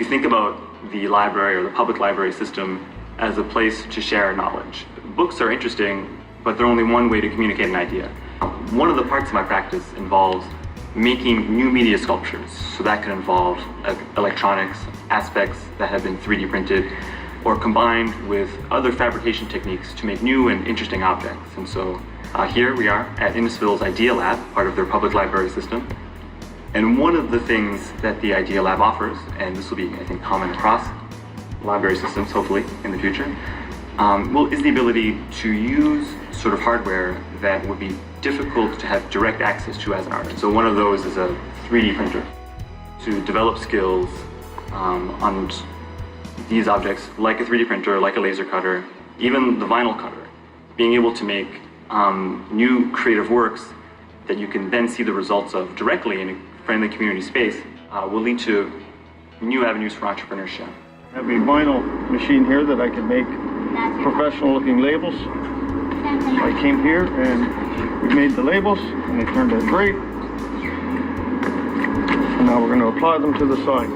think about the library or the public library system as a place to share knowledge. Books are interesting, but they're only one way to communicate an idea. One of the parts of my practice involves making new media sculptures. So that can involve electronics, aspects that have been 3D printed, or combined with other fabrication techniques to make new and interesting objects. And so here we are at Innisfil's Idea Lab, part of their public library system. And one of the things that the Idea Lab offers, and this will be, I think, common across library systems, hopefully, in the future, is the ability to use sort of hardware that would be difficult to have direct access to as an artist. So one of those is a 3D printer. To develop skills on these objects, like a 3D printer, like a laser cutter, even the vinyl cutter, being able to make new creative works that you can then see the results of directly in a friendly community space will lead to new avenues for entrepreneurship. I have a vinyl machine here that I can make professional looking labels. I came here and we made the labels and they turned out great. And now we're going to apply them to the sign.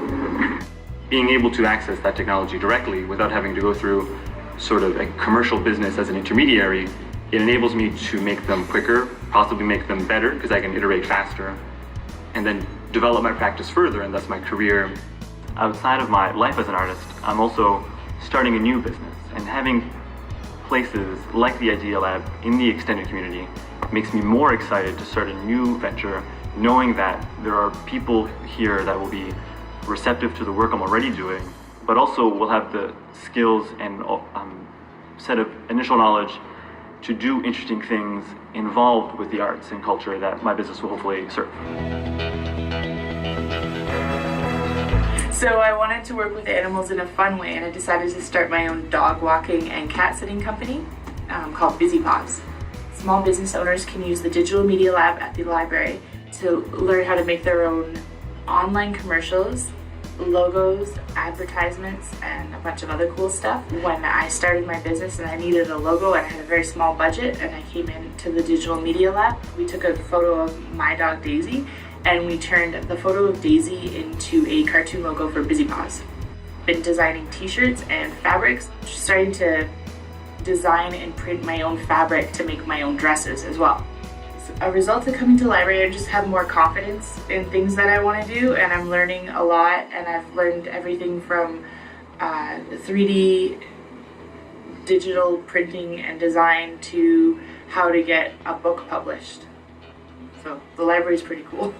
Being able to access that technology directly without having to go through sort of a commercial business as an intermediary, it enables me to make them quicker, possibly make them better because I can iterate faster, and then develop my practice further and thus my career. Outside of my life as an artist, I'm also starting a new business, and having places like the Idea Lab in the extended community makes me more excited to start a new venture, knowing that there are people here that will be receptive to the work I'm already doing, but also will have the skills and set of initial knowledge to do interesting things involved with the arts and culture that my business will hopefully serve. So I wanted to work with animals in a fun way, and I decided to start my own dog walking and cat sitting company called Busy Paws. Small business owners can use the Digital Media Lab at the library to learn how to make their own online commercials, logos, advertisements, and a bunch of other cool stuff. When I started my business and I needed a logo, I had a very small budget, and I came into the Digital Media Lab. We took a photo of my dog Daisy, and we turned the photo of Daisy into a cartoon logo for Busy Paws. Been designing t-shirts and fabrics, starting to design and print my own fabric to make my own dresses as well. As a result of coming to the library, I just have more confidence in things that I want to do, and I'm learning a lot, and I've learned everything from 3D digital printing and design to how to get a book published. So the library is pretty cool.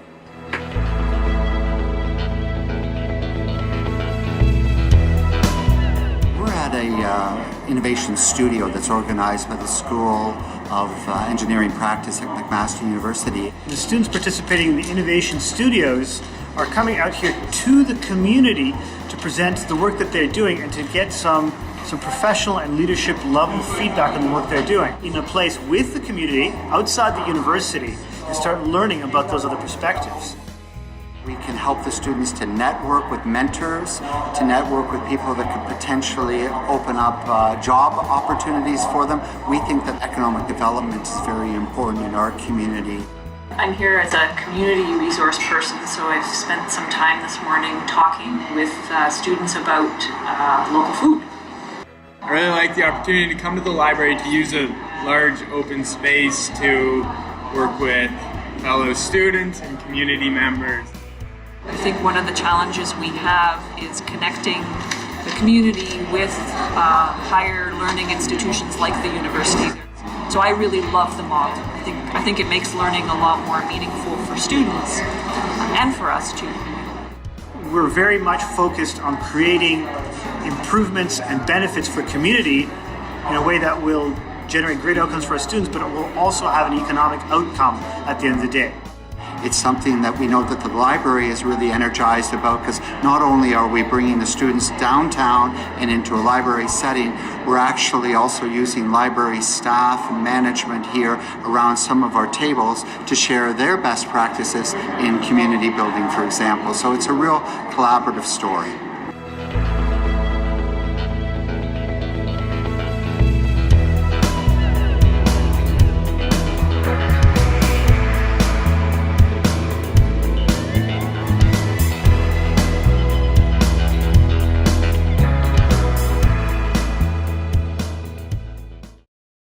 We're at a innovation studio that's organized by the School of Engineering Practice at McMaster University. The students participating in the innovation studios are coming out here to the community to present the work that they're doing and to get some professional and leadership level feedback on the work they're doing in a place with the community outside the university and start learning about those other perspectives. We can help the students to network with mentors, to network with people that could potentially open up job opportunities for them. We think that economic development is very important in our community. I'm here as a community resource person, so I've spent some time this morning talking with students about local food. I really like the opportunity to come to the library to use a large open space to work with fellow students and community members. I think one of the challenges we have is connecting the community with higher learning institutions like the university. So I really love the model. I think it makes learning a lot more meaningful for students and for us too. We're very much focused on creating improvements and benefits for community in a way that will generate great outcomes for our students, but it will also have an economic outcome at the end of the day. It's something that we know that the library is really energized about, because not only are we bringing the students downtown and into a library setting, we're actually also using library staff and management here around some of our tables to share their best practices in community building, for example. So it's a real collaborative story.